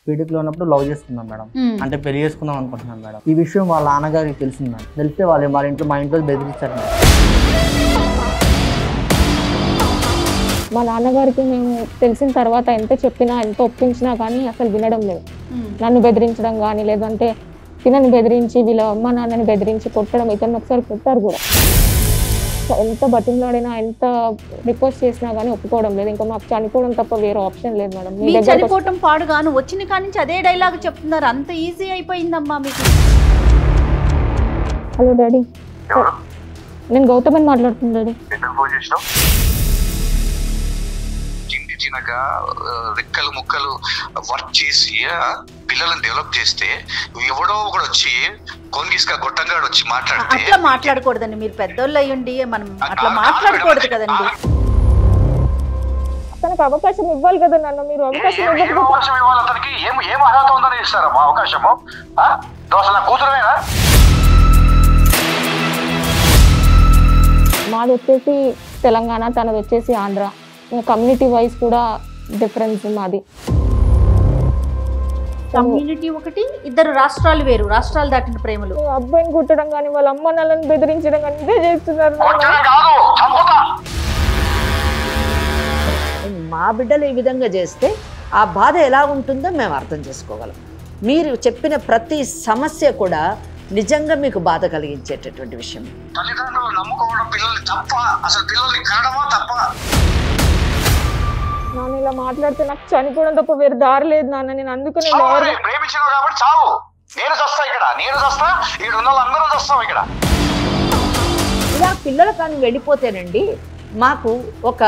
BTech లో ఉన్నప్పుడు love చేసుకున్నాం మేడం. అంటే పెళ్లి చేసుకుందాం అనుకుంటున్నాం మేడం. ఈ విషయం వాళ్ళ నాన్నగారికి తెలిసింది మేడం. తెలిస్తే వాళ్ళ మా ఇంట్లో బెదిరించారు మేడం. మా నాన్నగారికి మేము తెలిసిన తర్వాత ఎంత చెప్పినా ఎంత ఒప్పించినా కానీ అసలు వినడం లేదు. నన్ను బెదిరించడం కానీ లేదంటే తినని బెదిరించి వీళ్ళ అమ్మ నాన్నని బెదిరించి కొట్టడం, ఇతను ఒకసారి కొట్టారు కూడా. ఎంత బతిమలాడినా ఎంత రిక్వెస్ట్ చేసినా కానీ ఒప్పుకోవడం లేదు. ఇంకా మాకు చనిపోవడం తప్ప వేరే ఆప్షన్ లేదు మేడం. మీ చనిపోవడం పాడుగాను వచ్చిన కానీ అదే డైలాగ్ చెప్తున్నారు. అంత ఈజీ అయిపోయిందమ్మా మీకు. హలో డాడీ, నేను గౌతమ్ అని మాట్లాడుతున్నాను డాడీ. రెక్కలు ముక్కలు వర్క్ చేసి పిల్లలను డెవలప్ చేస్తే ఎవడో కూడా వచ్చి కొంగిస్కా గొట్టంగాడు వచ్చి మాట్లాడితే అట్లా మాట్లాడకూడదండి. మీరు పెద్దోళ్ళు అయ్యండి, మనం అట్లా మాట్లాడకూడదు కదండి. తనకు అవకాశం ఇవ్వాలి కదా నాన్న. మీరు అవకాశం ఇవ్వాలి అతనికి. ఏం అర్హత ఉందని ఇస్తారమ్మా అవకాశము? దోసల కూతురువేనా? మాది వచ్చేసి తెలంగాణ, తనది వచ్చేసి ఆంధ్ర. కమ్యూనిటీ వైజ్ కూడా డిఫరెన్స్ మాది. కమ్యూనిటీ ఒకటి, ఇద్దరు రాష్ట్రాలు వేరు, రాష్ట్రాలు దాటిన ప్రేమలు. అబ్బాయిని కుట్టడం కానీ వాళ్ళ అమ్మ నాన్నని బెదిరించడం కానీ ఇదే చేస్తున్నారు. మా బిడ్డలు ఈ విధంగా చేస్తే ఆ బాధ ఎలా ఉంటుందో మేము అర్థం చేసుకోగలం. మీరు చెప్పిన ప్రతి సమస్య కూడా నిజంగా మీకు బాధ కలిగించేటటువంటి విషయం. తల్లిదండ్రులు నమ్ముకోవడం పిల్లల్ని తప్ప, అసలు పిల్లల్ని కనడమా తప్ప. నాన్న ఇలా మాట్లాడితే నాకు చనిపోవడం తప్ప వేరే దారి లేదు నాన్న. నేను అందుకనే ప్రేమించినావు కాబట్టి చావు. నేను చస్తా ఇక్కడ, నేను చస్తా, ఇక్కడ ఉన్న వాళ్ళందరూ చస్తాం ఇక్కడ. ఇలా పిల్లలు కానీ వెళ్ళిపోతేనండి మాకు ఒక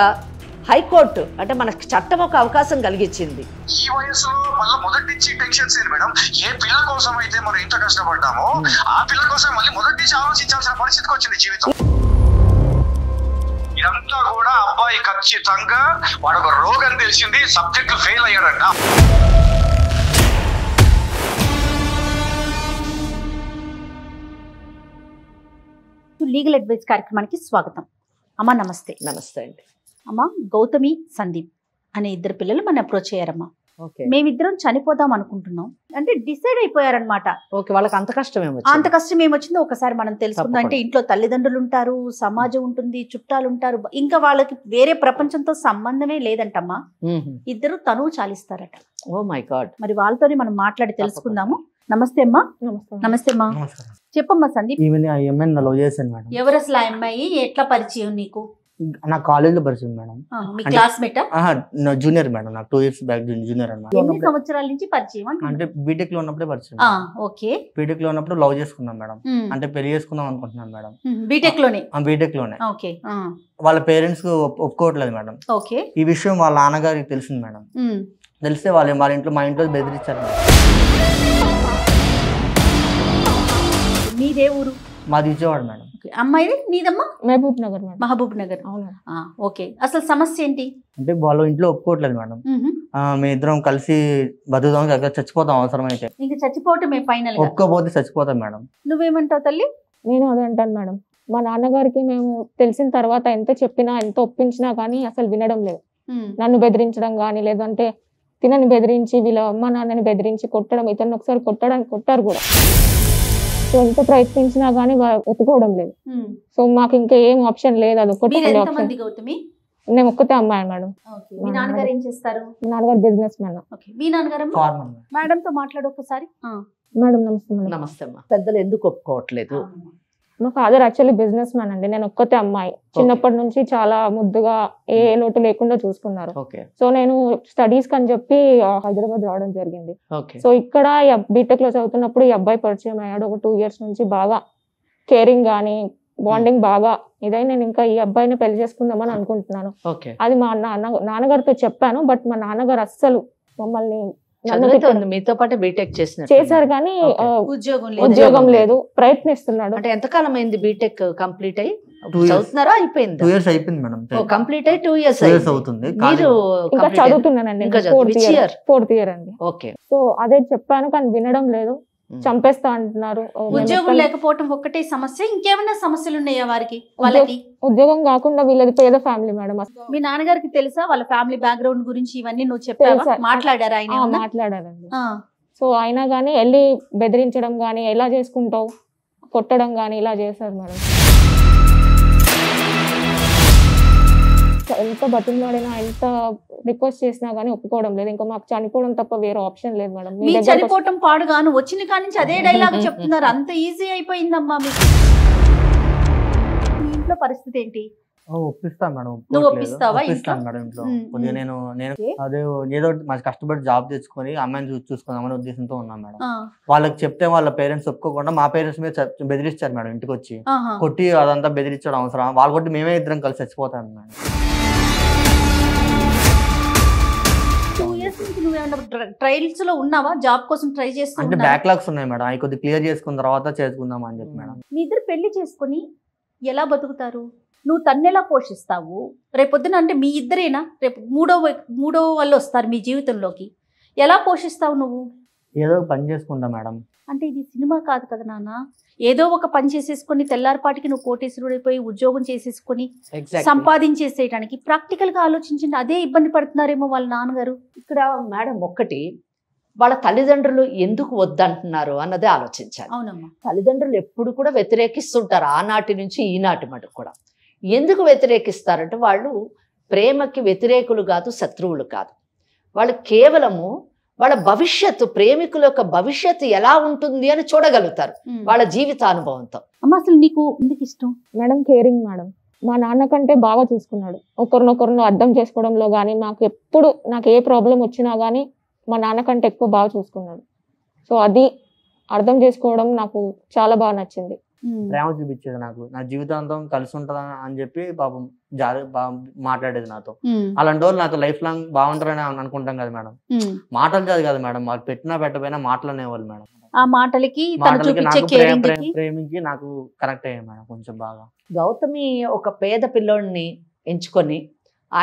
హైకోర్టు అంటే మనకు చట్టం ఒక అవకాశం కలిగించింది. ఈ వయసులో మళ్ళీ మొదటి నుంచి టెన్షన్స్ ఏంటి మేడం? ఏ పిల్ల కోసం అయితే మనం ఇంత కష్టపడ్డామో ఆ పిల్ల కోసం మళ్ళీ మొదటి నుంచి ఆలోచించాల్సిన పరిస్థితికి వచ్చింది జీవితం. ఇదంతా కూడా అబ్బాయి ఖచ్చితంగా వాడు ఒక రోగం తెలిసింది, సబ్జెక్ట్ ఫెయిల్ అయ్యాడంట. లీగల్ అడ్వైస్ కార్యక్రమానికి స్వాగతం. అమ్మా నమస్తే. నమస్తే అండి. అమ్మా, గౌతమి, సందీప్ అనే ఇద్దరు పిల్లలు మన అప్రోచ్ అయ్యారమ్మా. మేమిద్దరం చనిపోదాం అనుకుంటున్నాం అంటే డిసైడ్ అయిపోయారనమాట. ఓకే, వాళ్ళకి అంత కష్టం అంత కష్టం ఏమొచ్చిందో ఒకసారి మనం తెలుసుకుందాం. అంటే ఇంట్లో తల్లిదండ్రులు ఉంటారు, సమాజం ఉంటుంది, చుట్టాలు ఉంటారు, ఇంకా వాళ్ళకి వేరే ప్రపంచంతో సంబంధమే లేదంటమ్మా. ఇద్దరు తనువు చాలిస్తారట. Oh my God. మరి వాళ్ళతోనే మనం మాట్లాడి తెలుసుకుందాము. నమస్తే అమ్మా. నమస్తే అమ్మా. చెప్పమ్మా సందీప్. ఎవరు అసలు ఆ అమ్మాయి? ఎట్లా పరిచయం నీకు? నా కాలేజ్ లో పరిచయం మేడం. మీ క్లాస్మేట్? Junior madam. నాకు 2 years బ్యాక్ జూనియర్ అన్నమాట. ఎన్ని సంవత్సరాల నుంచి పరిచయం? అంటే బీటెక్ లో ఉన్నప్పుడే పరిచయం. ఓకే. బీటెక్ లో ఉన్నప్పుడు లవ్ చేసుకున్నాం మేడం. అంటే పెళ్లి చేసుకుందాం అనుకుంటున్నాం మేడం. బీటెక్ లోనే? బీటెక్ లోనే. ఓకే. వాళ్ళ పేరెంట్స్ ఒప్పుకోవట్లేదు మేడం. ఓకే. ఈ విషయం వాళ్ళ నాన్నగారికి తెలిసింది మేడం. తెలిస్తే మా ఇంట్లో బెదిరించారు మేడం. మీదే ఊరు? మాది విజయవాడ మేడం. అమ్మాయి నీదమ్మా? మహబూబ్ నగర్. మహబూబ్ నగర్. ఓకే. అసలు సమస్య ఏంటి? అంటే వాళ్ళ ఇంట్లో ఒప్పుకోవట్లేదు మేడం. మేము ఇద్దరం కలిసి బతుకుదాం, చచ్చిపోతాం అవసరమైతే. ఇంకా చచ్చిపోవటమే ఫైనల్? ఒప్పుకోపోతే చచ్చిపోతాం మేడం. నువ్వేమంటావు తల్లి? నేను అదే అంటాను మేడం. మా నాన్నగారికి మేము తెలిసిన తర్వాత ఎంత చెప్పినా ఎంత ఒప్పించినా కానీ అసలు వినడం లేదు. నన్ను బెదిరించడం కానీ లేదంటే తినని బెదిరించి వీళ్ళ అమ్మ నాన్నని బెదిరించి కొట్టడం, ఇతను ఒకసారి కొట్టారు కూడా. సో ఎంత ప్రయత్నించినా గానీ ఒప్పుకోవడం లేదు. సో మాకు ఇంకా ఏం ఆప్షన్ లేదు. అది ఒక్కటే ఆప్షన్. నేను ఒక్కతే అమ్మాయి మేడం. మీ నాన్నగారు ఏం చేస్తారు? మీ నాన్నగారు బిజినెస్ మ్యాన్. మీ నాన్నగారు? మేడం తో మాట్లాడు ఒకసారి. మేడం నమస్తే. నమస్తే అమ్మా. పెద్దలు ఎందుకు ఒప్పుకోవట్లేదు? మా ఫాదర్ యాక్చువల్లీ బిజినెస్ మ్యాన్ అండి. నేను ఒక్కతే అమ్మాయి. చిన్నప్పటి నుంచి చాలా ముద్దుగా ఏ లోటు లేకుండా చూసుకున్నారు. సో నేను స్టడీస్ కని చెప్పి హైదరాబాద్ రావడం జరిగింది. సో ఇక్కడ బీటెక్ లో చదువుతున్నప్పుడు ఈ అబ్బాయి పరిచయం అయ్యాడు. ఒక 2 years నుంచి బాగా కేరింగ్ గానీ బాండింగ్ బాగా ఇదై నేను ఇంకా ఈ అబ్బాయిని పెళ్లి చేసుకుందామని అనుకుంటున్నాను. అది మా నాన్నగారితో చెప్పాను. బట్ మా నాన్నగారు అస్సలు మమ్మల్ని మీతో పాటు బీటెక్ చేశారు కానీ ఉద్యోగం లేదు. ప్రయత్నిస్తున్నాడు. అంటే ఎంతకాలం అయింది బీటెక్ కంప్లీట్ అయ్యి? చదువుతున్నారా? అయిపోయింది. 2 years అయిపోయింది మేడం. కంప్లీట్ అయ్యి 2 years అవుతుంది. మీరు ఇంకా చదువుతున్నానండి. 4th year అండి. ఓకే. సో అదే చెప్పాను కానీ వినడం లేదు. చంపేస్తా అంటున్నారు. ఉద్యోగం లేకపోవటం ఒక్కటే సమస్య, ఇంకేమైనా సమస్యలు ఉన్నాయా వారికి? వాళ్ళకి ఉద్యోగం కాకుండా వీళ్ళది పేద ఫ్యామిలీ మేడం. మీ నాన్నగారికి తెలుసా వాళ్ళ ఫ్యామిలీ బ్యాక్గ్రౌండ్ గురించి ఇవన్నీ నువ్వు చెప్పావా? మాట్లాడారా ఆయన? మాట్లాడారండి. సో అయినా కానీ వెళ్ళి బెదిరించడం కానీ, ఎలా చేసుకుంటావు, కొట్టడం కానీ ఇలా చేశారు మేడం. ఎంత బతిమలాడినా, ఎంత రిక్వెస్ట్ చేసినా గానీ ఒప్పుకోవడం లేదు. ఇంకా మాకు చనిపోవడం తప్ప వేరే ఆప్షన్ లేదు మేడం. మీ చనిపోవడం పాడుగాను వచ్చిన కానించి అదే డైలాగ్ చెప్తున్నారు. అంత ఈజీ అయిపోయిందమ్మా మీకు. మీ ఇంట్లో పరిస్థితి ఏంటి? ఒప్పిస్తాను మేడం. నువ్వు ఒప్పిస్తావా? మేడం ఇంట్లో కొద్దిగా నేను అదే ఏదో మంచి కష్టపడి జాబ్ తెచ్చుకొని అమ్మాయిని చూసుకుందామనే ఉద్దేశంతో ఉన్నాను మేడం. వాళ్ళకి చెప్తే వాళ్ళ పేరెంట్స్ ఒప్పుకోకుండా మా పేరెంట్స్ మీద బెదిరిస్తారు మేడం. ఇంటికి వచ్చి కొట్టి అదంతా బెదిరించడం అవసరం, వాళ్ళు కొట్టి మేమే ఇద్దరం కలిసి చచ్చిపోతాను మేడం. 2 years నుంచి నువ్వేమన్నా ట్రయల్స్ లో ఉన్నావా? జాబ్ కోసం ట్రై చేస్తున్నా? అంటే బ్యాక్లాగ్స్ ఉన్నాయి మేడం, అవి కొద్దిగా క్లియర్ చేసుకున్న తర్వాత చేసుకుందాం అని చెప్పి మేడం. మీ ఇద్దరు పెళ్లి చేసుకుని ఎలా బతుకుతారు? నువ్వు తన్నెలా పోషిస్తావు? రేపొద్దున అంటే మీ ఇద్దరేనా? రేపు మూడో వాళ్ళు వస్తారు మీ జీవితంలోకి, ఎలా పోషిస్తావు నువ్వు? ఏదో పని చేసుకుంటా మేడం. అంటే ఇది సినిమా కాదు కదా నాన్న. ఏదో ఒక పని చేసేసుకొని తెల్లారిపాటికి నువ్వు కోటేశ్వరుడైపోయి ఉద్యోగం చేసేసుకొని సంపాదించేసేయడానికి ప్రాక్టికల్ గా ఆలోచించండి. అదే ఇబ్బంది పడుతున్నారేమో వాళ్ళ నాన్నగారు. ఇక్కడ మేడం ఒక్కటి, వాళ్ళ తల్లిదండ్రులు ఎందుకు వద్దంటున్నారు అన్నదే ఆలోచించాలి. అవునమ్మా. తల్లిదండ్రులు ఎప్పుడు కూడా వ్యతిరేకిస్తుంటారు, ఆనాటి నుంచి ఈనాటి మటుకు కూడా. ఎందుకు వ్యతిరేకిస్తారంటే వాళ్ళు ప్రేమకి వ్యతిరేకులు కాదు, శత్రువులు కాదు. వాళ్ళు కేవలము వాళ్ళ భవిష్యత్తు, ప్రేమికుల యొక్క భవిష్యత్తు ఎలా ఉంటుంది అని చూడగలుగుతారు వాళ్ళ జీవితానుభవంతో. అమ్మ అసలు నీకు ఎందుకు ఇష్టం? Madam caring madam. మా నాన్న కంటే బాగా చూసుకున్నాడు. ఒకరినొకరిని అర్థం చేసుకోవడంలో కానీ, నాకు ఏ ప్రాబ్లం వచ్చినా కానీ మా నాన్న కంటే ఎక్కువ బాగా చూసుకున్నాడు. సో అది అర్థం చేసుకోవడం నాకు చాలా బాగా నచ్చింది. ప్రేమ చూపించేది, నాకు నా జీవితాంతం కలిసి ఉంటుందా అని చెప్పి పాపం మాట్లాడేది నాతో. అలాంటి వాళ్ళు నాతో లైఫ్ లాంగ్ బాగుంటారని అనుకుంటాం కదా మేడం. మాటలు కాదు కదా మేడం, వాళ్ళు పెట్టినా పెట్టకపోయినా మాటలు అనేవాళ్ళు మేడం. ఆ మాటలకి ప్రేమించి నాకు కనెక్ట్ అయ్యాయి మేడం కొంచెం బాగా. గౌతమి ఒక పేద పిల్లోడిని ఎంచుకొని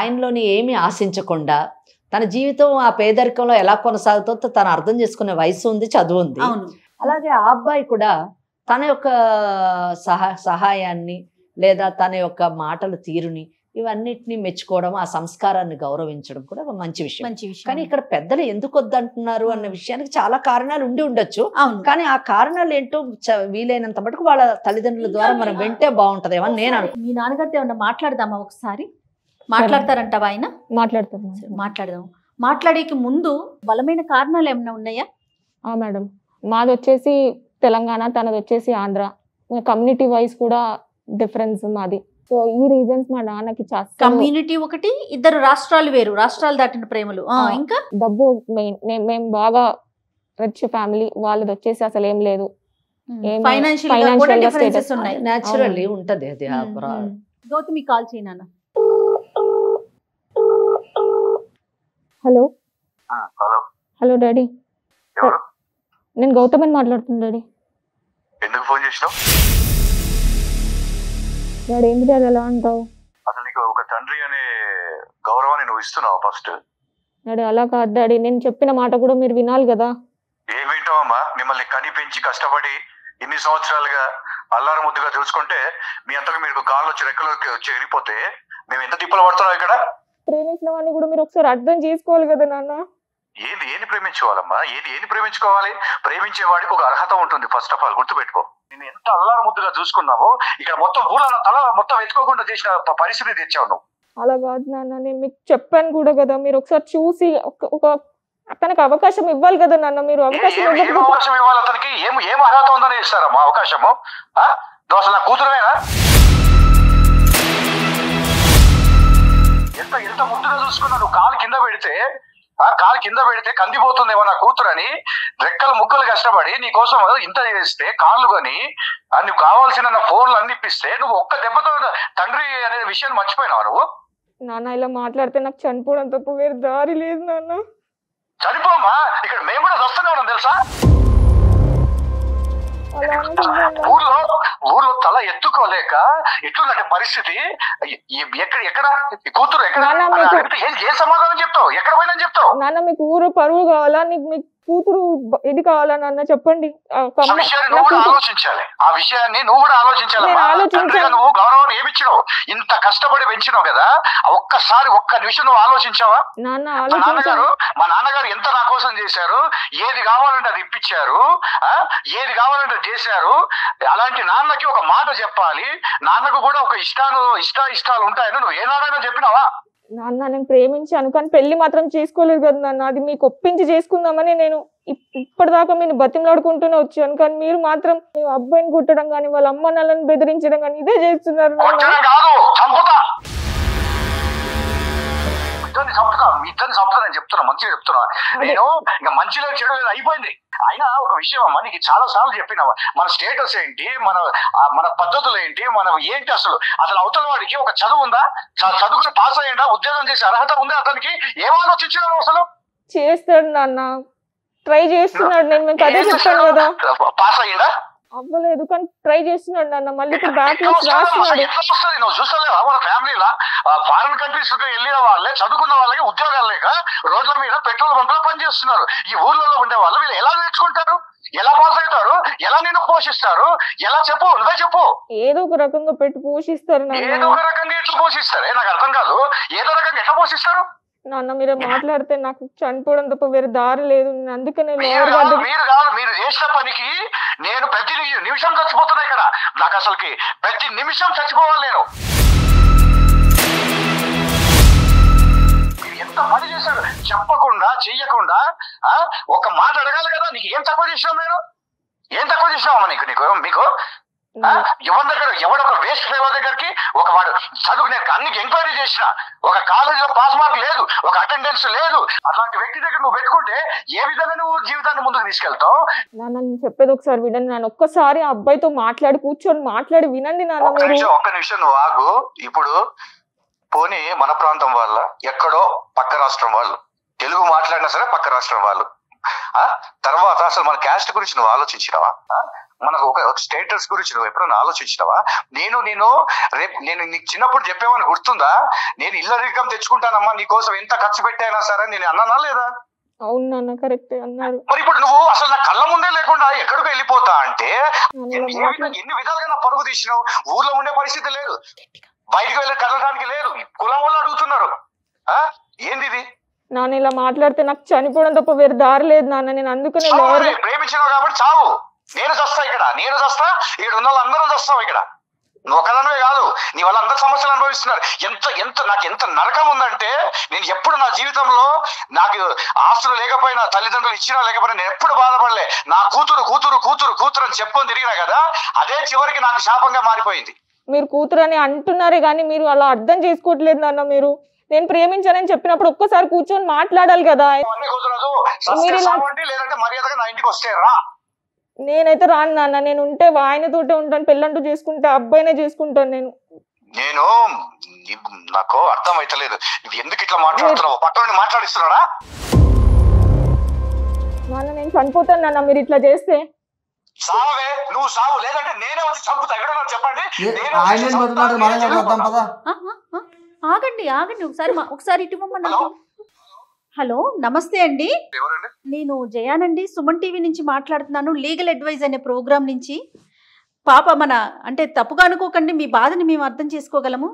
ఆయనలోని ఏమీ ఆశించకుండా తన జీవితం ఆ పేదరికంలో ఎలా కొనసాగుతుందో తను అర్థం చేసుకునే వయసు ఉంది, చదువు ఉంది. అలాగే ఆ అబ్బాయి కూడా తన యొక్క సహాయాన్ని లేదా తన యొక్క మాటల తీరుని ఇవన్నిటిని మెచ్చుకోవడం, ఆ సంస్కారాన్ని గౌరవించడం కూడా ఒక మంచి విషయం. కానీ ఇక్కడ పెద్దలు ఎందుకు వద్దంటున్నారు అన్న విషయానికి చాలా కారణాలు ఉండి ఉండొచ్చు. కానీ ఆ కారణాలు ఏంటో వీలైనంత మటుకు వాళ్ళ తల్లిదండ్రుల ద్వారా మనం వింటే బాగుంటదేమో అని నేను అనుకుంటున్నాను. మీ నాన్నగారితో ఏమన్నా మాట్లాడదామా? ఒకసారి మాట్లాడతారంటావా? ఆయన మాట్లాడదాం. మాట్లాడేకి ముందు బలమైన కారణాలు ఏమైనా ఉన్నాయా? మేడం మాది వచ్చేసి తెలంగాణ, తనది వచ్చేసి ఆంధ్ర. కమ్యూనిటీ వైజ్ కూడా డిఫరెన్స్ మాది. సో ఈ రీజన్స్ మా నాన్నకి కమ్యూనిటీ ఒకటి, ఇద్దరు రాష్ట్రాలు వేరు, రాష్ట్రాలు దాటిన ప్రేమలు. ఇంకా డబ్బు మెయిన్. మేము బాగా రిచ్ ఫ్యామిలీ, వాళ్ళది వచ్చేసి అసలు ఏం లేదు. న్యాచురల్లీ ఉంటది అది. గౌతమి కాల్ చేయనా? హలో హలో డాడీ, నేను గౌతమని మాట్లాడుతున్నా డాడీ. ఎందుకు ఫోన్ చేసినావు? డాడీ ఏంటి డాడీ ఎలా అంటావు? అసలు నీకు ఒక తండ్రి అనే గౌరవాన్ని నువ్వు ఇస్తున్నావు ఫస్ట్? డాడీ అలా కాదు డాడీ, నేను చెప్పిన మాట కూడా మీరు వినాలి కదా. ఏం వింటావమ్మా? మిమ్మల్ని కని పెంచి కష్టపడి ఇన్ని సంవత్సరాలుగా అల్లారు ముద్దుగా చూసుకుంటే మీ అంతకు మీరు కాళ్ళు వచ్చి రెక్కలోకి వచ్చి ఎగిరిపోతే మేము ఎంత తిప్పలు పడుతున్నావు ఇక్కడ. ప్రేమించిన వాడిని కూడా మీరు ఒకసారి అర్థం చేసుకోవాలి కదా నాన్న. ఏది ప్రేమించుకోవాలమ్మా? ఏది ప్రేమించుకోవాలి? ప్రేమించేవాడికి ఒక అర్హత ఉంటుంది. ఫస్ట్ ఆఫ్ ఆల్ గుర్తుపెట్టుకో. నేను ఎంత అల్లారు ముద్దుగా చూసుకున్నావో ఇక్కడ మొత్తం ఊళ్ళో తల మొత్తం ఎత్తుకోకుండా చేసిన పరిస్థితి తెచ్చావు నువ్వు. అలా కాదు నాన్న, నేను మీకు చెప్పాను కూడా కదా, మీరు ఒకసారి చూసి ఒక అతనికి అవకాశం ఇవ్వాలి కదా నాన్న. మీరు అవకాశం ఇవ్వాలి అతనికి. ఏం అర్హత ఉందని ఇస్తారమ్మా అవకాశము? నువ్వు అసలు నా కూతురువేనా? ఎంత ముద్దుగా చూసుకున్నా నువ్వు కాలు కింద పెడితే కందిపోతుందేమో నా కూతురని రెక్కలు ముక్కలు కష్టపడి నీ కోసం ఇంత చేస్తే కాళ్ళు కొని నువ్వు కావాల్సిన ఫోన్లు అందిపిస్తే నువ్వు ఒక్క దెబ్బతో తండ్రి అనే విషయాన్ని మర్చిపోయినావు నువ్వు. నాన్న ఇలా మాట్లాడితే నాకు చనిపోవడం తప్ప వేరే దారి లేదు నాన్న. చనిపోమ్మా, ఇక్కడ మేము కూడా వస్తూనే ఉన్నాం తెలుసా. ఊర్లో తల ఎత్తుకోలేక ఎట్లుందంటే పరిస్థితి. ఎక్కడ కూతురు ఎక్కడ ఏ సమాధానం చెప్తావు? ఎక్కడ పోయినా చెప్తావు? నాన్న మీకు ఊరు పరువు కావాలా, మీకు కూతురు ఇది కావాలా నాన్న చెప్పండి. నువ్వు కూడా ఆలోచించాలి, ఆ విషయాన్ని నువ్వు కూడా ఆలోచించాలి. నువ్వు గౌరవం ఏమిచ్చినావు, ఇంత కష్టపడి పెంచినావు కదా, ఒక్కసారి ఒక్క నిమిషం నువ్వు ఆలోచించావా? మా నాన్నగారు ఎంత నా కోసం చేశారు, ఏది కావాలంటే అది ఇప్పించారు, ఏది కావాలంటే చేశారు. అలాంటి నాన్నకి ఒక మాట చెప్పాలి, నాన్నకు కూడా ఒక ఇష్టాలు ఉంటాయని నువ్వు ఏనాడైనా చెప్పినావా? నాన్న నేను ప్రేమించాను కానీ పెళ్లి మాత్రం చేసుకోలేదు కదా నాన్న, అది మీకు ఒప్పించి చేసుకుందామని నేను ఇప్పటిదాకా మీరు బతిమలాడుకుంటూనే వచ్చాను. కానీ మీరు మాత్రం అబ్బాయిని కుట్టడం కానీ వాళ్ళ అమ్మ నాన్నని బెదిరించడం కానీ ఇదే చేస్తున్నారు. ఇద్దరిని చంపుతానని చెప్తున్నా, మంచిగా చెప్తున్నా. నేను ఇంకా మంచిలో చెడు లేదు, అయిపోయింది. అయినా ఒక విషయం అమ్మా, నీకు చాలా సార్లు చెప్పినా, మన స్టేటస్ ఏంటి, మన పద్ధతులు ఏంటి, మనం ఏంటి, అసలు అవతల వాడికి ఒక చదువు ఉందా, చదువుకుని పాస్ అయ్యిందా, ఉద్యోగం చేసే అర్హత ఉందా, అతనికి ఏం ఆలోచించాడు అసలు? చేస్తాడు నాన్న, ట్రై చేస్తున్నాడు. నేను అదే చెప్తాను కదా, పాస్ అయ్యిందా? అవ్వలేదు కానీ ట్రై చేస్తున్నాడు నాన్న. మళ్ళీ ఇప్పుడు బ్యాక్ రాస్తున్నాడు. నువ్వు చూస్తలేవా మన ఫ్యామిలీలో ఫారిన్ కంట్రీస్ వెళ్ళిన వాళ్ళే, చదువుకున్న వాళ్ళకి ఉద్యోగాలు లేక రోడ్ల మీద పెట్రోల్ బంకులో పనిచేస్తున్నారు. ఈ ఊర్లలో ఉండే వాళ్ళు వీళ్ళు ఎలా నేర్చుకుంటారు, ఎలా పాస్ అవుతారు, ఎలా నిన్ను పోషిస్తారు, ఎలా చెప్పు, నువ్వే చెప్పు. ఏదో ఒక రకంగా పెట్టి పోషిస్తారు. ఏదో ఒక రకంగా ఎట్లా పోషిస్తారు? నాకు అర్థం కాదు, ఏదో రకంగా ఎట్లా పోషిస్తారు? నాన్న మీరు మాట్లాడితే నాకు చనిపోవడం తప్ప వేరే దారి లేదు. అందుకనే మీరు చేసిన పనికి నేను ప్రతి నిమిషం చచ్చిపోతున్నా ఇక్కడ. నాకు అసలుకి ప్రతి నిమిషం చచ్చిపోవాలి నేను. మీరు ఎంత పని చేశాడు, చెప్పకుండా చెయ్యకుండా ఒక మాట అడగాలి కదా. నీకు ఏం తక్కువ చేసినావు? నేను ఏం తక్కువ చేసినావమ్మా మీకు? ఎవరి దగ్గర ఎవడొక వేస్ట్ ఫేవర్ దగ్గరికి ఒక వాడు చదువు నేను అన్ని ఎంక్వైరీ చేసిన, ఒక కాలేజీలో పాస్ మార్క్ లేదు, ఒక అటెండెన్స్ లేదు, అట్లాంటి వ్యక్తి దగ్గర నువ్వు పెట్టుకుంటే ఏ విధంగా నువ్వు జీవితాన్ని ముందుకు తీసుకెళ్తావు? నాన్న చెప్పేది ఒకసారి వినండి నాన్న, ఒక్కసారి ఆ అబ్బాయితో కూర్చొని మాట్లాడి వినండి నాన్న. ఒక్క నిమిషం నువ్వు ఆగు. ఇప్పుడు పోనీ మన ప్రాంతం వాళ్ళ, ఎక్కడో పక్క రాష్ట్రం వాళ్ళు, తెలుగు మాట్లాడినా సరే పక్క రాష్ట్రం వాళ్ళు, తర్వాత అసలు మన క్యాస్ట్ గురించి నువ్వు ఆలోచించినావా? మనకు ఒక స్టేటస్ గురించి నువ్వు ఎప్పుడైనా ఆలోచించినావా? నేను నీకు చిన్నప్పుడు చెప్పేమని గుర్తుందా? నేను ఇళ్ళ రికం తెచ్చుకుంటానమ్మా నీకోసం, ఎంత ఖర్చు పెట్టైనా సరే నేను అన్నానా లేదా? అవునా, కరెక్ట్ అన్నారు. మరి ఇప్పుడు నువ్వు అసలు నా కళ్ళ ముందే లేకుండా ఎక్కడికి వెళ్ళిపోతా అంటే ఎన్ని విధాలుగా నా పరుగు తీసినావు. ఊర్లో ఉండే పరిస్థితి లేదు, బయటకు వెళ్ళి కదలడానికి లేదు, కులం వాళ్ళు అడుగుతున్నారు. ఏంది ఇది? నాన్న ఇలా మాట్లాడితే నాకు చనిపోవడం తప్ప వేరే దారి లేదు నాన్న. నేను అందుకనే ప్రేమించినావు కాబట్టి చావు, నేను చస్తా ఇక్కడ ఉన్న వాళ్ళందరూ చస్తాం ఇక్కడ. నువ్వు ఒకదానివే కాదు, నీ వల్ల అందరు సమస్యలు అనుభవిస్తున్నారు. నాకు ఎంత నరకం ఉందంటే, నేను ఎప్పుడు నా జీవితంలో నాకు ఆస్తులు లేకపోయినా, తల్లిదండ్రులు ఇచ్చినా లేకపోయినా నేను ఎప్పుడు బాధపడలే. నా కూతురు కూతురు కూతురు కూతురు అని చెప్పుకొని తిరిగినా కదా, అదే చివరికి నాకు శాపంగా మారిపోయింది. మీరు కూతురు అని అంటున్నారే కానీ మీరు అలా అర్థం చేసుకోవట్లేదు నాన్న. మీరు నేను ప్రేమించానని చెప్పినప్పుడు ఒక్కసారి కూర్చొని మాట్లాడాలి కదా. నేనైతే రాను నాన్న, నేను ఉంటే ఆయనతోటే ఉంటాను, పెళ్ళంటూ చేసుకుంటే అబ్బాయినే చేసుకుంటాను. నేను నాకు అర్థం అయితలేదు ఎందుకు ఇట్లా మాట్లాడుతున్నావు, పక్కన మాట్లాడిస్తున్నాడా? నాన్న నేను చనిపోతాను నాన్న మీరు ఇట్లా చేస్తే. సావే, నువ్వు సావు, లేదంటే నేనే వచ్చి చంపుతా. ఎక్కడ చెప్పండి. ఆగండి ఒకసారి ఇటువమ్మా. హలో, నమస్తే అండి. నేను జయానండి, సుమన్ టీవీ నుంచి మాట్లాడుతున్నాను, లీగల్ అడ్వైజ్ అనే ప్రోగ్రామ్ నుంచి. పాప అంటే తప్పుగా అనుకోకండి, మీ బాధని మేము అర్థం చేసుకోగలము.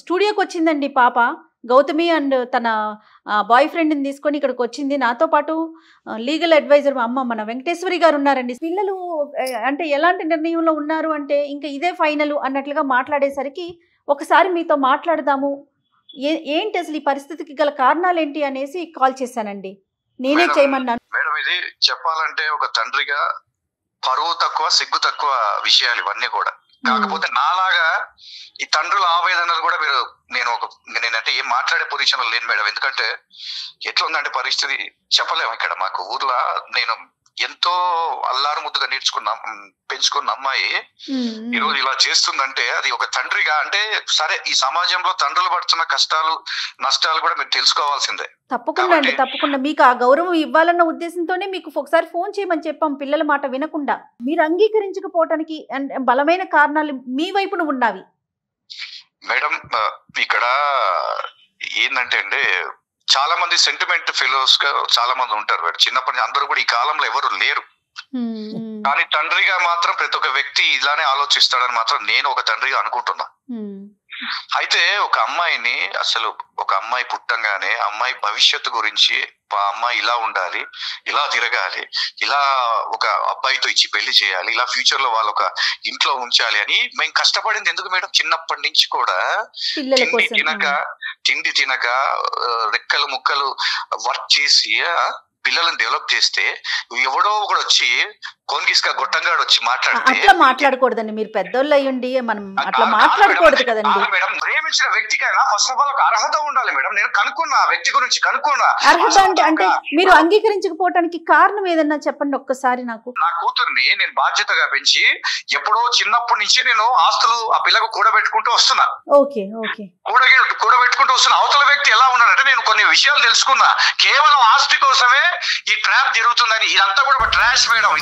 స్టూడియోకి వచ్చిందండి పాప, గౌతమి అండ్ తన బాయ్ ఫ్రెండ్ని తీసుకొని ఇక్కడికి వచ్చింది. నాతో పాటు లీగల్ అడ్వైజర్ మన వెంకటేశ్వరి గారు ఉన్నారండి. పిల్లలు అంటే ఎలాంటి నిర్ణయంలో ఉన్నారు అంటే ఇంకా ఇదే ఫైనల్ అన్నట్లుగా మాట్లాడేసరికి ఒకసారి మీతో మాట్లాడదాము, ఏంటి అసలు ఈ పరిస్థితికి గల కారణాలు ఏంటి అనేసి కాల్ చేశానండి. నేనే చేయమన్నాను. మేడం, ఇది చెప్పాలంటే ఒక తండ్రిగా పరువు తక్కువ, సిగ్గు తక్కువ విషయాలు ఇవన్నీ కూడా. కాకపోతే నాలాగా ఈ తండ్రుల ఆవేదనలు కూడా నేనంటే ఏం మాట్లాడే పొజిషన్ లేను మేడం. ఎందుకంటే ఎట్లా ఉందంటే పరిస్థితి చెప్పలేము. ఇక్కడ మాకు ఊర్లో నేను ఎంతో అల్లారు ముద్దుగా పెంచుకున్న అమ్మాయి ఈరోజు ఇలా చేస్తుందంటే అది ఒక తండ్రిగా అంటే సరే ఈ సమాజంలో తండ్రులు పడుతున్న కష్టాలు నష్టాలు కూడా మీరు తెలుసుకోవాల్సిందే. తప్పకుండా అండి, తప్పకుండా. మీకు ఆ గౌరవం ఇవ్వాలన్న ఉద్దేశంతోనే మీకు ఒకసారి ఫోన్ చేయమని చెప్పాం. పిల్లల మాట వినకుండా మీరు అంగీకరించకపోవటానికి బలమైన కారణాలు మీ వైపున ఉన్నవి. మేడం ఇక్కడ ఏంటంటే అండి, చాలా మంది సెంటిమెంట్ ఫెలోస్ గా చాలా మంది ఉంటారు. చిన్నప్పటి నుంచి అందరూ కూడా ఈ కాలంలో ఎవరు లేరు. కానీ తండ్రిగా మాత్రం ప్రతి ఒక్క వ్యక్తి ఇలానే ఆలోచిస్తాడని మాత్రం నేను ఒక తండ్రిగా అనుకుంటున్నా. అయితే ఒక అమ్మాయిని అసలు ఒక అమ్మాయి పుట్టంగానే అమ్మాయి భవిష్యత్తు గురించి ఆ అమ్మాయి ఇలా ఉండాలి, ఇలా తిరగాలి, ఇలా ఒక అబ్బాయితో ఇచ్చి పెళ్లి చేయాలి, ఇలా ఫ్యూచర్ లో వాళ్ళు ఒక ఇంట్లో ఉంచాలి అని మేము కష్టపడింది ఎందుకు మేడం? చిన్నప్పటి నుంచి కూడా తిండి తినక రెక్కలు ముక్కలు వర్క్ చేసి పిల్లలను డెవలప్ చేస్తే ఎవడో ఒకడు వచ్చి కోన్గిస్కా గొట్టంగాడు వచ్చి మాట్లాడితే అట్లా మాట్లాడకూడదండి. మీరు పెద్దోళ్ళు అయ్యండి, మనం అట్లా మాట్లాడకూడదు కదండి. మేడం ప్రేమించిన వ్యక్తికైనా ఫస్ట్ ఆఫ్ ఆల్ ఒక అర్హత ఉండాలి మేడం. నేను కనుక్కున్నా, వ్యక్తి గురించి కనుక్కున్నా. అర్హత అంటే మీరు అంగీకరించకపోవడానికి కారణం ఏదన్నా చెప్పండి ఒక్కసారి నాకు. నా కూతుర్ని నేను బాధ్యతగా పెంచి ఎప్పుడో చిన్నప్పటి నుంచి నేను ఆస్తులు ఆ పిల్లకు కూడబెట్టుకుంటూ వస్తున్నా. ఓకే ఓకే, కూడబెట్టుకుంటూ వస్తున్నా. అవతల వ్యక్తి ఎలా ఉన్నాడంటే నేను కొన్ని విషయాలు తెలుసుకున్నా. కేవలం ఆస్తి కోసమే ఈ ట్రాప్ జరుగుతుందని. ఇదంతా కూడా ఒక ట్రాష్ మేడం.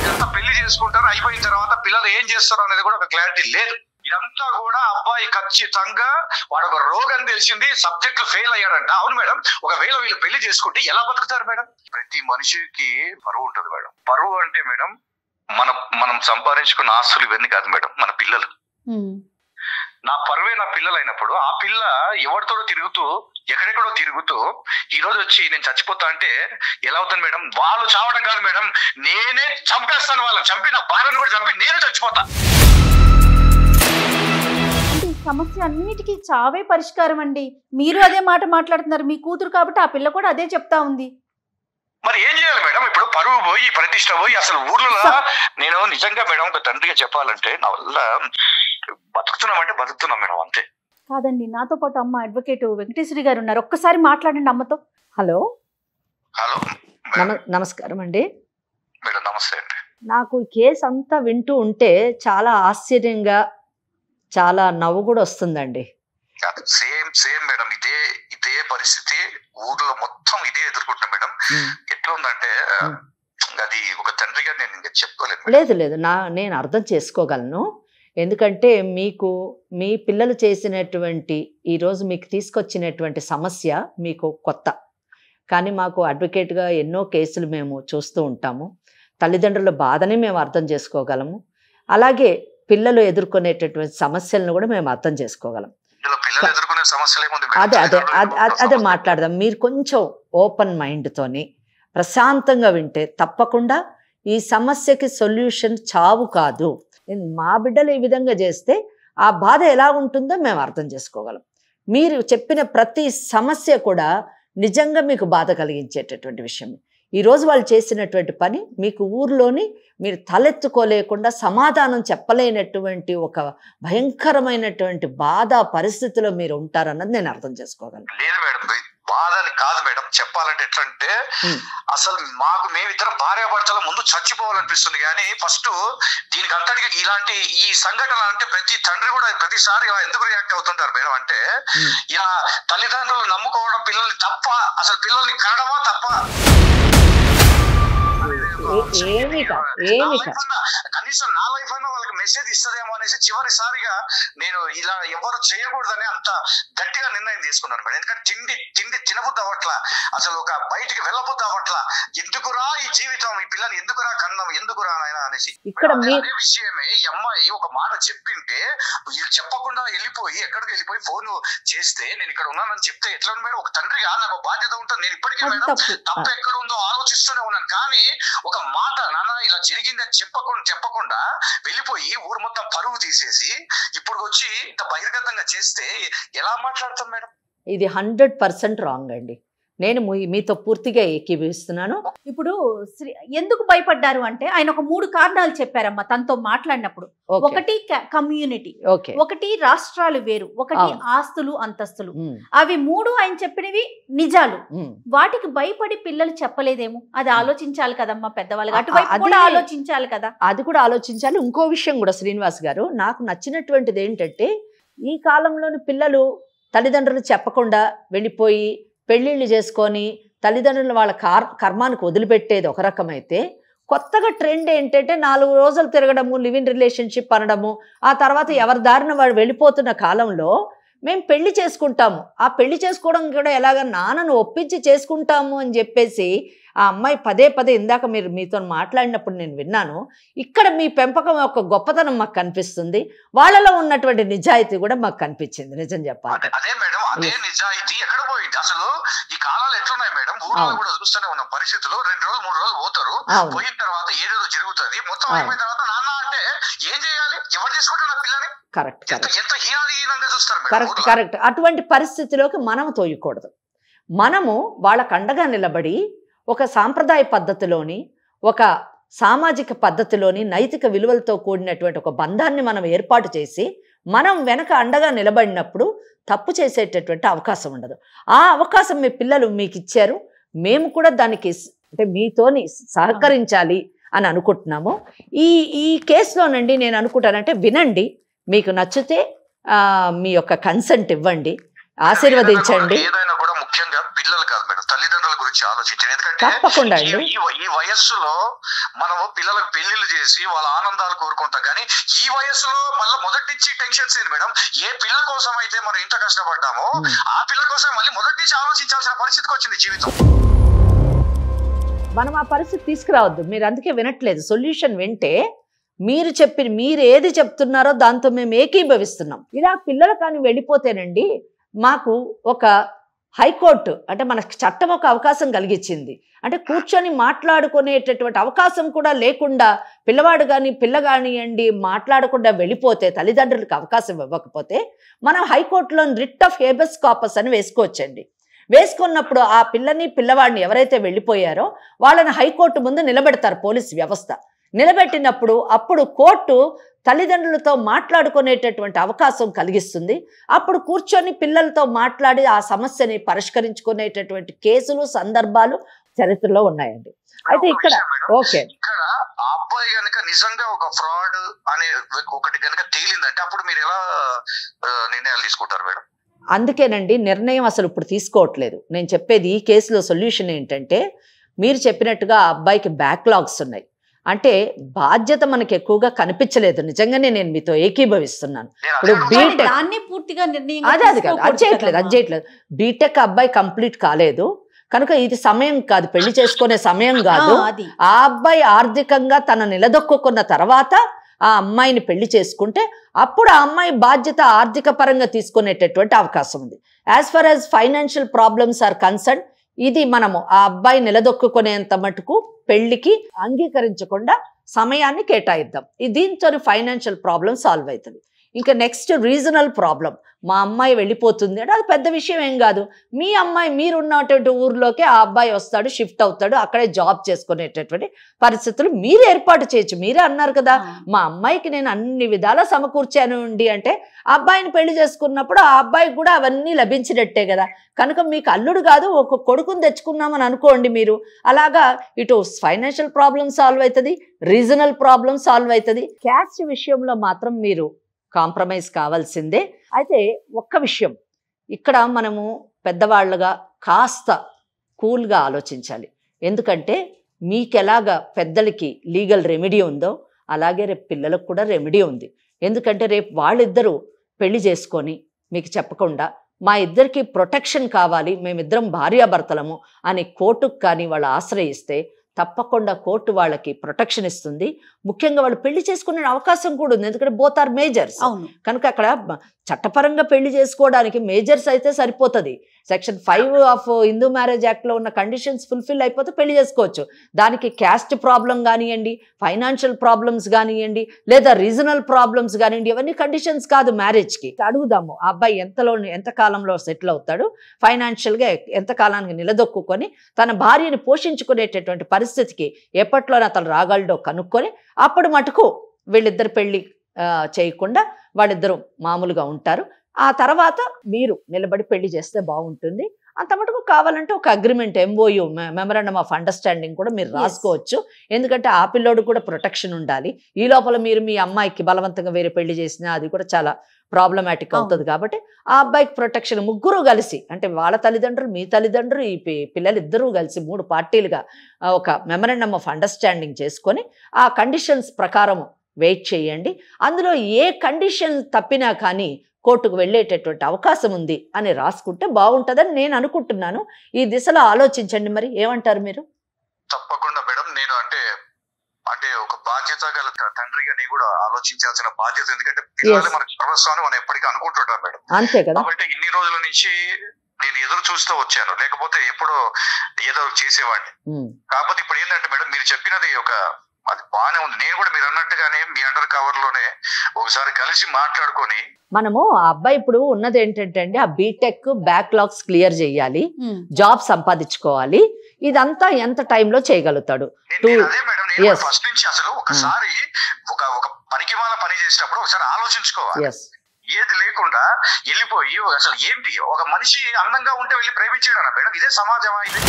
ఇదంతా పెళ్లి చేసుకుంటారు, అయిపోయిన తర్వాత పిల్లలు ఏం చేస్తారు అనేది కూడా ఒక క్లారిటీ లేదు. ఇదంతా కూడా అబ్బాయి ఖచ్చితంగా వాడు ఒక రోగం తెలిసింది, సబ్జెక్టులు ఫెయిల్ అయ్యాడంట. అవును మేడం, ఒకవేళ వీళ్ళు పెళ్లి చేసుకుంటే ఎలా బతుకుతారు మేడం? ప్రతి మనిషికి పరువు ఉంటుంది మేడం. పరువు అంటే మేడం మనం సంపాదించుకున్న ఆస్తులు ఇవన్నీ కాదు మేడం, మన పిల్లలు. నా పరువే నా పిల్లలు అయినప్పుడు ఆ పిల్ల ఎవరితో తిరుగుతూ ఎక్కడెక్కడో తిరుగుతూ ఈ రోజు వచ్చి నేను చచ్చిపోతా అంటే ఎలా అవుతుంది మేడం? వాళ్ళు చావడం కాదు మేడం, నేనే చంపేస్తాను. వాళ్ళని చంపి నా భార్యను కూడా చంపి నేను చచ్చిపోతా. సమస్య అన్నిటికీ చావే పరిష్కారం అండి. మీరు అదే మాట మాట్లాడుతున్నారు, మీ కూతురు కాబట్టి ఆ పిల్ల కూడా అదే చెప్తా ఉంది. మరి ఏం చేయాలి మేడం? ఇప్పుడు పరువు పోయి ప్రతిష్ట పోయి అసలు ఊర్లో నేను నిజంగా మేడం ఒక తండ్రిగా చెప్పాలంటే నా వల్ల బతుకుతున్నామంటే బతుకుతున్నాం మేడం, అంతే. కాదండి, నాతో పాటు అమ్మ అడ్వకేట్ వెంకటేశ్వరి గారు ఉన్నారు. ఒక్కసారి మాట్లాడండి అమ్మతో. హలో హలో నమస్కారం అండి మేడం. నమస్తే అండి. నాకు ఈ కేసు అంతా వింటూ ఉంటే చాలా ఆశ్చర్యంగా చాలా నవ్వు కూడా వస్తుందండి. సేమ్ మేడం, ఇదే పరిస్థితి ఊర్లో మొత్తం ఇదే ఎదుర్కొంటాం మేడం. ఎట్లా ఉందంటే అది ఒక తండ్రిగా నేను ఇంకా చెప్పుకోలేదు. లేదు నేను అర్థం చేసుకోగలను. ఎందుకంటే మీకు మీ పిల్లలు చేసినటువంటి ఈరోజు మీకు తీసుకొచ్చినటువంటి సమస్య మీకు కొత్త. కానీ మాకు అడ్వకేట్గా ఎన్నో కేసులు మేము చూస్తూ ఉంటాము. తల్లిదండ్రుల బాధని మేము అర్థం చేసుకోగలము. అలాగే పిల్లలు ఎదుర్కొనేటటువంటి సమస్యలను కూడా మేము అర్థం చేసుకోగలం. అదే మాట్లాడదాం. మీరు కొంచెం ఓపెన్ మైండ్తోని ప్రశాంతంగా వింటే తప్పకుండా ఈ సమస్యకి సొల్యూషన్ చావు కాదు. మా బిడ్డలు ఈ విధంగా చేస్తే ఆ బాధ ఎలా ఉంటుందో మేము అర్థం చేసుకోగలం. మీరు చెప్పిన ప్రతి సమస్య కూడా నిజంగా మీకు బాధ కలిగించేటటువంటి విషయం. ఈరోజు వాళ్ళు చేసినటువంటి పని మీకు ఊర్లోని మీరు తలెత్తుకోలేకుండా సమాధానం చెప్పలేనటువంటి ఒక భయంకరమైనటువంటి బాధ పరిస్థితిలో మీరు ఉంటారన్నది నేను అర్థం చేసుకోగలను. బాధని కాదు మేడం, చెప్పాలంటే ఎట్లంటే అసలు మేమిద్దరం భార్యాభర్తల ముందు చచ్చిపోవాలనిపిస్తుంది. కానీ ఫస్ట్ దీనికి అంతటికి ఇలాంటి ఈ సంఘటన అంటే ప్రతి తండ్రి కూడా ప్రతిసారి ఇలా ఎందుకు రియాక్ట్ అవుతుంటారు మేడం అంటే ఇలా తల్లిదండ్రులు నమ్ముకోవడం పిల్లల్ని తప్ప, అసలు పిల్లల్ని కనడమా తప్ప. కనీసం నా లైఫ్ అయినా వాళ్ళకి మెసేజ్ ఇస్తుందేమో అనేసి చివరిసారిగా నేను ఇలా ఎవరు చేయకూడదని అంత గట్టిగా నిర్ణయం తీసుకున్నాను మేడం. ఎందుకంటే తిండి తినబుద్ధి అవ్వట్లా, అసలు ఒక బయటికి వెళ్ళబుద్ధి అవ్వట్లా. ఎందుకురా ఈ జీవితం, ఈ పిల్లని ఎందుకురా కన్నాం, ఎందుకురా నాయన అనేసి. అదే విషయమే ఈ అమ్మాయి ఒక మాట చెప్పింటే వీళ్ళు చెప్పకుండా వెళ్ళిపోయి ఎక్కడికి వెళ్ళిపోయి ఫోన్ చేస్తే నేను ఇక్కడ ఉన్నానని చెప్తే ఎట్లా మేడం? ఒక తండ్రిగా నాకు బాధ్యత ఉంటుంది. నేను ఇప్పటికీ మేడం తప్పు ఎక్కడ ఉందో ఆలోచిస్తూనే ఉన్నాను. కానీ ఒక మాట నాన్న ఇలా జరిగిందని చెప్పకుండా వెళ్ళిపోయి ఊరు మొత్తం పరువు తీసేసి ఇప్పుడు వచ్చి ఇంత బహిర్గతంగా చేస్తే ఎలా మాట్లాడతాం మేడం? ఇది 100% రాంగ్ అండి. నేను మీతో పూర్తిగా ఏకీభవిస్తున్నాను. ఇప్పుడు ఎందుకు భయపడ్డారు అంటే ఆయన ఒక 3 కారణాలు చెప్పారమ్మా తనతో మాట్లాడినప్పుడు. ఒకటి కమ్యూనిటీ, ఒకటి రాష్ట్రాలు వేరు, ఒకటి ఆస్తులు అంతస్తులు. అవి 3 ఆయన చెప్పినవి నిజాలు. వాటికి భయపడి పిల్లలు చెప్పలేదేమో, అది ఆలోచించాలి కదమ్మా పెద్దవాళ్ళకి, అటువైపు కూడా ఆలోచించాలి కదా. అది కూడా ఆలోచించాలి. ఇంకో విషయం కూడా శ్రీనివాస్ గారు నాకు నచ్చినటువంటిది ఏంటంటే, ఈ కాలంలోని పిల్లలు తల్లిదండ్రులు చెప్పకుండా వెళ్ళిపోయి పెళ్ళిళ్ళు చేసుకొని తల్లిదండ్రులు వాళ్ళ కర్మానికి వదిలిపెట్టేది ఒక రకమైతే, కొత్తగా ట్రెండ్ ఏంటంటే 4 రోజులు తిరగడము, లివ్ ఇన్ రిలేషన్షిప్ అనడము, ఆ తర్వాత ఎవరి దారిన వాడు వెళ్ళిపోతున్న కాలంలో మేము పెళ్లి చేసుకుంటాము. ఆ పెళ్లి చేసుకోవడం కూడా ఎలాగ నాన్నను ఒప్పించి చేసుకుంటాము అని చెప్పేసి ఆ అమ్మాయి పదే ఇందాక మీతో మాట్లాడినప్పుడు నేను విన్నాను. ఇక్కడ మీ పెంపకం యొక్క గొప్పతనం మాకు కనిపిస్తుంది, వాళ్ళలో ఉన్నటువంటి నిజాయితీ కూడా మాకు కనిపించింది. నిజం చెప్పాలి. అదే మేడం, అదే నిజాయితీ ఎక్కడ పోయింది అసలు? ఈ కాలాలు ఎట్లున్నాయి మేడం, ఊళ్ళో కూడా చూస్తూనే ఉన్న పరిస్థితులు. 2 రోజులు 3 రోజులు పోతారు, పోయిన తర్వాత ఏదేదో జరుగుతుంది, మొత్తం అయిపోయిన తర్వాత నాన్న అంటే ఏం చేయాలి, ఎవరు చేసుకుంటారు పిల్లని? కరెక్ట్. అటువంటి పరిస్థితిలోకి మనం తోయకూడదు. మనము వాళ్ళకు అండగా నిలబడి ఒక సాంప్రదాయ పద్ధతిలోని, ఒక సామాజిక పద్ధతిలోని, నైతిక విలువలతో కూడినటువంటి ఒక బంధాన్ని మనం ఏర్పాటు చేసి మనం వెనక అండగా నిలబడినప్పుడు తప్పు చేసేటటువంటి అవకాశం ఉండదు. ఆ అవకాశం మీ పిల్లలు మీకు ఇచ్చారు, మేము కూడా దానికి అంటే మీతోని సహకరించాలి అని అనుకుంటున్నాము. ఈ కేసులోనండి నేను అనుకుంటానంటే, వినండి, మీకు నచ్చితే మీ యొక్క కన్సెంట్ ఇవ్వండి, ఆశీర్వదించండి. ఏదైనా కూడా ముఖ్యంగా పిల్లలు కాదు మేడం, తల్లిదండ్రుల గురించి ఆలోచించండి. ఎందుకంటే తప్పకుండా ఈ వయస్సులో మనము పిల్లలకు పెళ్లిళ్ళు చేసి వాళ్ళ ఆనందాలు కోరుకుంటాం, కానీ ఈ వయస్సులో మళ్ళీ మొదటి నుంచి టెన్షన్స్ ఏంది మేడం? ఏ పిల్ల కోసం అయితే మనం ఇంత కష్టపడ్డామో ఆ పిల్ల కోసం మళ్ళీ మొదటి నుంచి ఆలోచించాల్సిన పరిస్థితికి వచ్చింది జీవితం. మనం ఆ పరిస్థితి తీసుకురావద్దు. మీరు అందుకే వినట్లేదు. సొల్యూషన్ వింటే మీరు ఏది చెప్తున్నారో దాంతో మేము ఏకీభవిస్తున్నాం. ఇలా పిల్లలు కానీ వెళ్ళిపోతేనండి, మాకు ఒక హైకోర్టు అంటే మనకు చట్టం ఒక అవకాశం కలిగించింది. అంటే కూర్చొని మాట్లాడుకునేటటువంటి అవకాశం కూడా లేకుండా పిల్లవాడు కానీ పిల్ల కానివ్వండి మాట్లాడకుండా వెళ్ళిపోతే, తల్లిదండ్రులకు అవకాశం ఇవ్వకపోతే, మనం హైకోర్టులో రిట్ ఆఫ్ హేబస్ కార్పస్ అని వేసుకోవచ్చండి. వేసుకున్నప్పుడు ఆ పిల్లని పిల్లవాడిని ఎవరైతే వెళ్ళిపోయారో వాళ్ళని హైకోర్టు ముందు నిలబెడతారు పోలీసు వ్యవస్థ. నిలబెట్టినప్పుడు అప్పుడు కోర్టు తల్లిదండ్రులతో మాట్లాడుకునేటటువంటి అవకాశం కలిగిస్తుంది. అప్పుడు కూర్చొని పిల్లలతో మాట్లాడి ఆ సమస్యని పరిష్కరించుకునేటటువంటి కేసులు, సందర్భాలు చరిత్రలో ఉన్నాయండి. అయితే ఇక్కడ ఆ అబ్బాయి గనక నిజంగా ఒక ఫ్రాడ్ అనే ఒకటి గనక తేలిందంటే అప్పుడు మీరు ఎలా నిర్ణయాలు తీసుకుంటారు మేడం? అందుకేనండి నిర్ణయం అసలు ఇప్పుడు తీసుకోవట్లేదు. నేను చెప్పేది ఈ కేసులో సొల్యూషన్ ఏంటంటే, మీరు చెప్పినట్టుగా ఆ అబ్బాయికి బ్యాక్లాగ్స్ ఉన్నాయి. అంటే బాధ్యత మనకి ఎక్కువగా కనిపించలేదు. నిజంగానే నేను మీతో ఏకీభవిస్తున్నాను. ఇప్పుడు అది చేయట్లేదు. బీటెక్ అబ్బాయి కంప్లీట్ కాలేదు కనుక ఇది సమయం కాదు, పెళ్లి చేసుకునే సమయం కాదు. ఆ అబ్బాయి ఆర్థికంగా తన నిలదొక్కున్న తర్వాత ఆ అమ్మాయిని పెళ్లి చేసుకుంటే అప్పుడు ఆ అమ్మాయి బాధ్యత ఆర్థిక పరంగా తీసుకునేటటువంటి అవకాశం ఉంది. As far as financial problems are concern, ఇది మనము ఆ అబ్బాయి నిలదొక్కునేంత మటుకు పెళ్లికి అంగీకరించకుండా సమయాన్ని కేటాయిద్దాం. దీంతో ఫైనాన్షియల్ ప్రాబ్లం సాల్వ్ అవుతుంది. ఇంకా నెక్స్ట్ రీజనల్ ప్రాబ్లం, మా అమ్మాయి వెళ్ళిపోతుంది అంటే అది పెద్ద విషయం ఏం కాదు. మీ అమ్మాయి మీరున్నటువంటి ఊర్లోకే ఆ అబ్బాయి వస్తాడు, షిఫ్ట్ అవుతాడు, అక్కడే జాబ్ చేసుకునేటటువంటి పరిస్థితులు మీరు ఏర్పాటు చేయొచ్చు. మీరే అన్నారు కదా, మా అమ్మాయికి నేను అన్ని విధాలా సమకూర్చాను అండి అంటే, ఆ అబ్బాయిని పెళ్లి చేసుకున్నప్పుడు ఆ అబ్బాయికి కూడా అవన్నీ లభించినట్టే కదా. కనుక మీకు అల్లుడు కాదు ఒక కొడుకుని తెచ్చుకున్నామని అనుకోండి మీరు. అలాగా ఇటు ఫైనాన్షియల్ ప్రాబ్లం సాల్వ్ అవుతుంది, రీజనల్ ప్రాబ్లం సాల్వ్ అవుతుంది. క్యాస్ట్ విషయంలో మాత్రం మీరు కాంప్రమైజ్ కావాల్సిందే. అయితే ఒక్క విషయం, ఇక్కడ మనము పెద్దవాళ్ళగా కాస్త కూల్గా ఆలోచించాలి. ఎందుకంటే మీకు ఎలాగా పెద్దలకి లీగల్ రెమెడీ ఉందో అలాగే రేపు పిల్లలకు కూడా రెమెడీ ఉంది. ఎందుకంటే రేపు వాళ్ళిద్దరూ పెళ్లి చేసుకొని మీకు చెప్పకుండా మా ఇద్దరికి ప్రొటెక్షన్ కావాలి, మేమిద్దరం భార్యాభర్తలము అని కోర్టుకు కానీ వాళ్ళు ఆశ్రయిస్తే తప్పకుండా కోర్టు వాళ్ళకి ప్రొటెక్షన్ ఇస్తుంది. ముఖ్యంగా వాళ్ళు పెళ్లి చేసుకునే అవకాశం కూడా ఉంది. ఎందుకంటే బోత్ ఆర్ మేజర్స్ కనుక అక్కడ చట్టపరంగా పెళ్లి చేసుకోవడానికి మేజర్స్ అయితే సరిపోతుంది, సెక్షన్ 5 ఆఫ్ హిందూ మ్యారేజ్ యాక్ట్లో ఉన్న కండిషన్స్ ఫుల్ఫిల్ అయిపోతే పెళ్లి చేసుకోవచ్చు. దానికి క్యాస్ట్ ప్రాబ్లం కానివ్వండి, ఫైనాన్షియల్ ప్రాబ్లమ్స్ కానివ్వండి, లేదా రీజనల్ ప్రాబ్లమ్స్ కానివ్వండి, ఇవన్నీ కండిషన్స్ కాదు మ్యారేజ్కి. అడుగుదాము ఆ అబ్బాయి ఎంత కాలంలో సెటిల్ అవుతాడు, ఫైనాన్షియల్గా ఎంత కాలానికి నిలదొక్కుని తన భార్యని పోషించుకునేటటువంటి పరిస్థితికి ఎప్పట్లోనే అతను రాగలడో కనుక్కొని అప్పుడు మటుకు వీళ్ళిద్దరు పెళ్లి చేయకుండా వాళ్ళిద్దరూ మామూలుగా ఉంటారు. ఆ తర్వాత మీరు నిలబడి పెళ్లి చేస్తే బాగుంటుంది. అంత మటుకు కావాలంటే ఒక agreement MOU memorandum of understanding కూడా మీరు రాసుకోవచ్చు. ఎందుకంటే ఆ పిల్లోడు కూడా ప్రొటెక్షన్ ఉండాలి. ఈ లోపల మీరు మీ అమ్మాయికి బలవంతంగా వేరే పెళ్లి చేసినా అది కూడా చాలా ప్రాబ్లమాటిక్ అవుతుంది. కాబట్టి ఆ అబ్బాయికి ప్రొటెక్షన్ ముగ్గురు కలిసి, అంటే వాళ్ళ తల్లిదండ్రులు, మీ తల్లిదండ్రులు, ఈ పిల్లలిద్దరూ కలిసి 3 పార్టీలుగా ఒక మెమరాండమ్ ఆఫ్ అండర్స్టాండింగ్ చేసుకొని ఆ కండిషన్స్ ప్రకారం వెయిట్ చేయండి. అందులో ఏ కండిషన్ తప్పినా కానీ కోర్టుకు వెళ్ళేటటువంటి అవకాశం ఉంది అని రాసుకుంటే బాగుంటుందని నేను అనుకుంటున్నాను. ఈ దిశలో ఆలోచించండి. మరి ఏమంటారు మీరు? తప్పకుండా మేడం. నేను అంటే ఒక బాధ్యత గల తండ్రిగా నేను కూడా ఆలోచించాల్సిన బాధ్యత. ఎందుకంటే పిల్లలే మనకు సర్వస్వాన్ని మనం ఎప్పటికీ అనుకుంటుంటాం మేడం. అంతే కదా. కాబట్టి ఇన్ని రోజుల నుంచి నేను ఎదురు చూస్తూ వచ్చాను, లేకపోతే ఎప్పుడో ఏదో చేసేవాడిని. కాకపోతే ఇప్పుడు ఏంటంటే మేడం, మీరు చెప్పినది అది బాగానే ఉంది. నేను కూడా మీరు అన్నట్టుగానే మీ అండర్ కవర్ లోనే ఒకసారి కలిసి మాట్లాడుకొని మనము ఆ అబ్బాయి ఇప్పుడు ఉన్నది ఏంటంటే అండి, ఆ బీటెక్ బ్యాక్లాగ్స్ క్లియర్ చేయాలి, జాబ్ సంపాదించుకోవాలి. ఇదంతా ఎంత టైంలో చేయగలుగుతాడు? అదే మేడం, నేను ఫస్ట్ నుంచి అసలు ఒకసారి ఒక పనికి వాళ్ళ పని చేసేటప్పుడు ఒకసారి ఆలోచించుకోవాలి. ఏది లేకుండా వెళ్ళిపోయి అసలు ఏంటి, ఒక మనిషి అందంగా ఉంటే వెళ్ళి ప్రేమించాడు మేడం, ఇదే సమాజమా ఇది?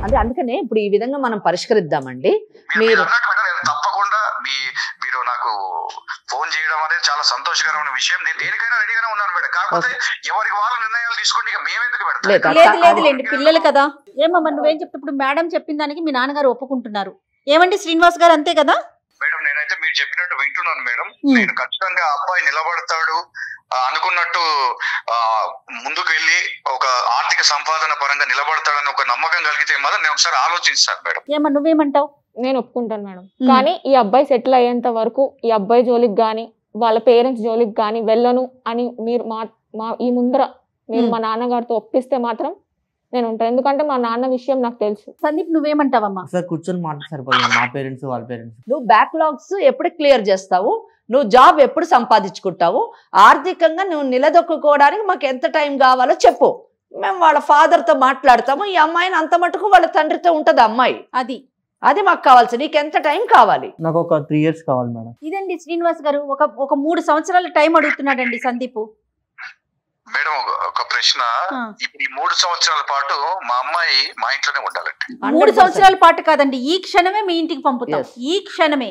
అదే అందుకనే ఇప్పుడు ఈ విధంగా మనం పరిష్కరిద్దామండి. మీరు తప్పకుండా మీరు నాకు ఫోన్ చేయడం అనేది చాలా సంతోషకరమైన విషయం. నేను దేనికైనా రెడీగానే ఉన్నాను మేడం. కాకపోతే ఎవరికి వాళ్ళ నిర్ణయాలు తీసుకోండి, ఇక మేమెందుకు పెడతాం? లేదులేండి, పిల్లలు కదా. ఏమమ్మా నువ్వేం చెప్తే ఇప్పుడు మేడం చెప్పిన దానికి మీ నాన్నగారు ఒప్పుకుంటున్నారు. ఏమండి శ్రీనివాస్ గారు, అంతే కదా? మేడం నేనైతే మీరు చెప్పినట్టు వింటున్నాను మేడం. నేను ఖచ్చితంగా అబ్బాయి నిలబడతాడు అనుకున్నట్టు ముందుకు వెళ్ళి ఒక ఆర్థిక సంపాదన పరంగా నిలబడతాడని ఒక నమ్మకం కలిగితే మాత్రం నేను ఒకసారి ఆలోచిస్తాను మేడం. ఏమన్నా నువ్వేమంటావు? నేను ఒప్పుకుంటాను మేడం. కానీ ఈ అబ్బాయి సెటిల్ అయ్యేంత వరకు ఈ అబ్బాయి జోలికి గానీ వాళ్ళ పేరెంట్స్ జోలికి గానీ వెళ్ళను అని మీరు ఈ ముందర మీరు మా నాన్నగారితో ఒప్పిస్తే మాత్రం నేను ఉంటాను. ఎందుకంటే మా నాన్న విషయం నాకు తెలుసు. సందీప్ నువ్వేమంటావమ్మా? సార్ కూర్చొని మాట్లాడి సరిపోతుంది. మా పేరెంట్స్ వాళ్ళ పేరెంట్స్. నువ్వు బ్యాక్లాగ్స్ ఎప్పుడు క్లియర్ చేస్తావు, నువ్వు జాబ్ ఎప్పుడు సంపాదించుకుంటావు, ఆర్థికంగా నువ్వు నిలదొక్కుకోవడానికి మాకు ఎంత టైం కావాలో చెప్పు. మేము వాళ్ళ ఫాదర్తో మాట్లాడతాము. ఈ అమ్మాయిని అంత మటుకు వాళ్ళ తండ్రితో ఉంటుంది అమ్మాయి. అది మాకు కావాల్సి. నీకు ఎంత టైం కావాలి? నాకు ఒక 3 years కావాలి మేడం. ఇదండి శ్రీనివాస్ గారు, ఒక 3 సంవత్సరాల టైం అడుగుతున్నాడండి సందీప్. మేడం ఒక ప్రశ్న, ఇప్పుడు ఈ 3 సంవత్సరాల పాటు మా అమ్మాయి మా ఇంట్లోనే ఉండాలండి. 3 సంవత్సరాల పాటు కాదండి, ఈ క్షణమే మీ ఇంటికి పంపుతాం. ఈ క్షణమే.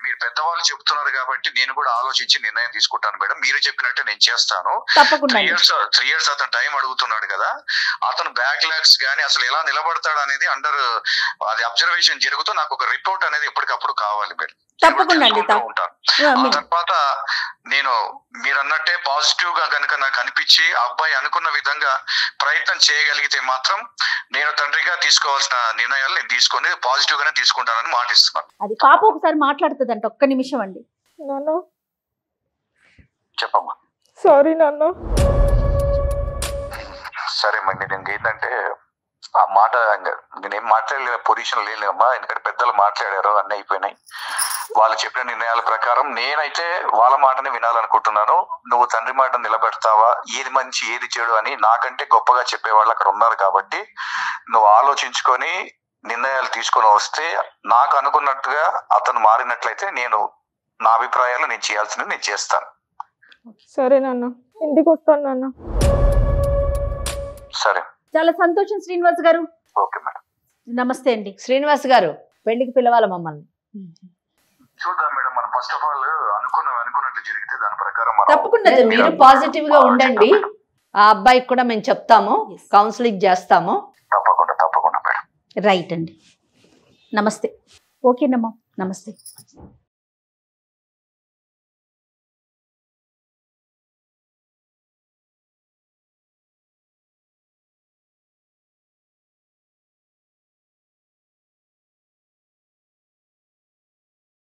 మీరు పెద్దవాళ్ళు చెప్తున్నారు కాబట్టి నేను కూడా ఆలోచించి నిర్ణయం తీసుకుంటాను మేడం. మీరు చెప్పినట్టే నేను చేస్తాను. తప్పకుండా. 3 years అతను టైం అడుగుతున్నాడు కదా, అతను బ్యాక్లాగ్స్ గానీ అసలు ఎలా నిలబడతాడు అనేది అది అబ్జర్వేషన్ జరుగుతూ నాకు ఒక రిపోర్ట్ అనేది ఎప్పటికప్పుడు కావాలి మేడం. తప్పకుండా ఉంటాను. ఆ తర్వాత నేను మీరు అన్నట్టే పాజిటివ్ గా కనుక నాకు అనిపించి అబ్బాయి అనుకున్న విధంగా ప్రయత్నం చేయగలిగితే మాత్రం నేను తండ్రిగా తీసుకోవాల్సిన నిర్ణయాలు నేను తీసుకొని పాజిటివ్ గానే తీసుకుంటానని మాటిస్తున్నాను. అది పాప ఒకసారి మాట్లాడుతుందంట. ఒక్క నిమిషం అండి. నాన్న చెప్పమ్మా. సారీ నాన్న. సరే మండి, నేను ఏంటంటే ఆ మాట నేనేం మాట్లాడలే పొజిషన్ లేదమ్మా. ఎందుకంటే పెద్దలు మాట్లాడారు, అన్నీ అయిపోయినాయి. వాళ్ళు చెప్పిన నిర్ణయాల ప్రకారం నేనైతే వాళ్ళ మాటని వినాలనుకుంటున్నాను. నువ్వు తండ్రి మాట నిలబెడతావా, ఏది మంచి ఏది చెడు అని నాకంటే గొప్పగా చెప్పేవాళ్ళు అక్కడ ఉన్నారు. కాబట్టి నువ్వు ఆలోచించుకొని నిర్ణయాలు తీసుకొని వస్తే నాకు అనుకున్నట్టుగా అతను మారినట్లయితే నేను నా అభిప్రాయాలు నేను చేయాల్సింది నేను చేస్తాను. సరే నాన్న, ఇంటికి వస్తాను నాన్న. సరే, చాలా సంతోషం శ్రీనివాస్ గారు. Okay madam. నమస్తే అండి. శ్రీనివాస్ గారు, పెళ్లికి పిలవాలి మమ్మల్ని. చూద్దాం మేడం, మనం ఫస్ట్ ఆఫ్ ఆల్ అనుకున్నట్లు జరిగితే దాని ప్రకారం తప్పకుండా మీరు పాజిటివ్ గా ఉండండి. ఆ అబ్బాయికి కూడా మేము చెప్తాము, కౌన్సిలింగ్ చేస్తాము. తప్పకుండా మేడం. రైట్ అండి. నమస్తే. ఓకేనమ్మా, నమస్తే.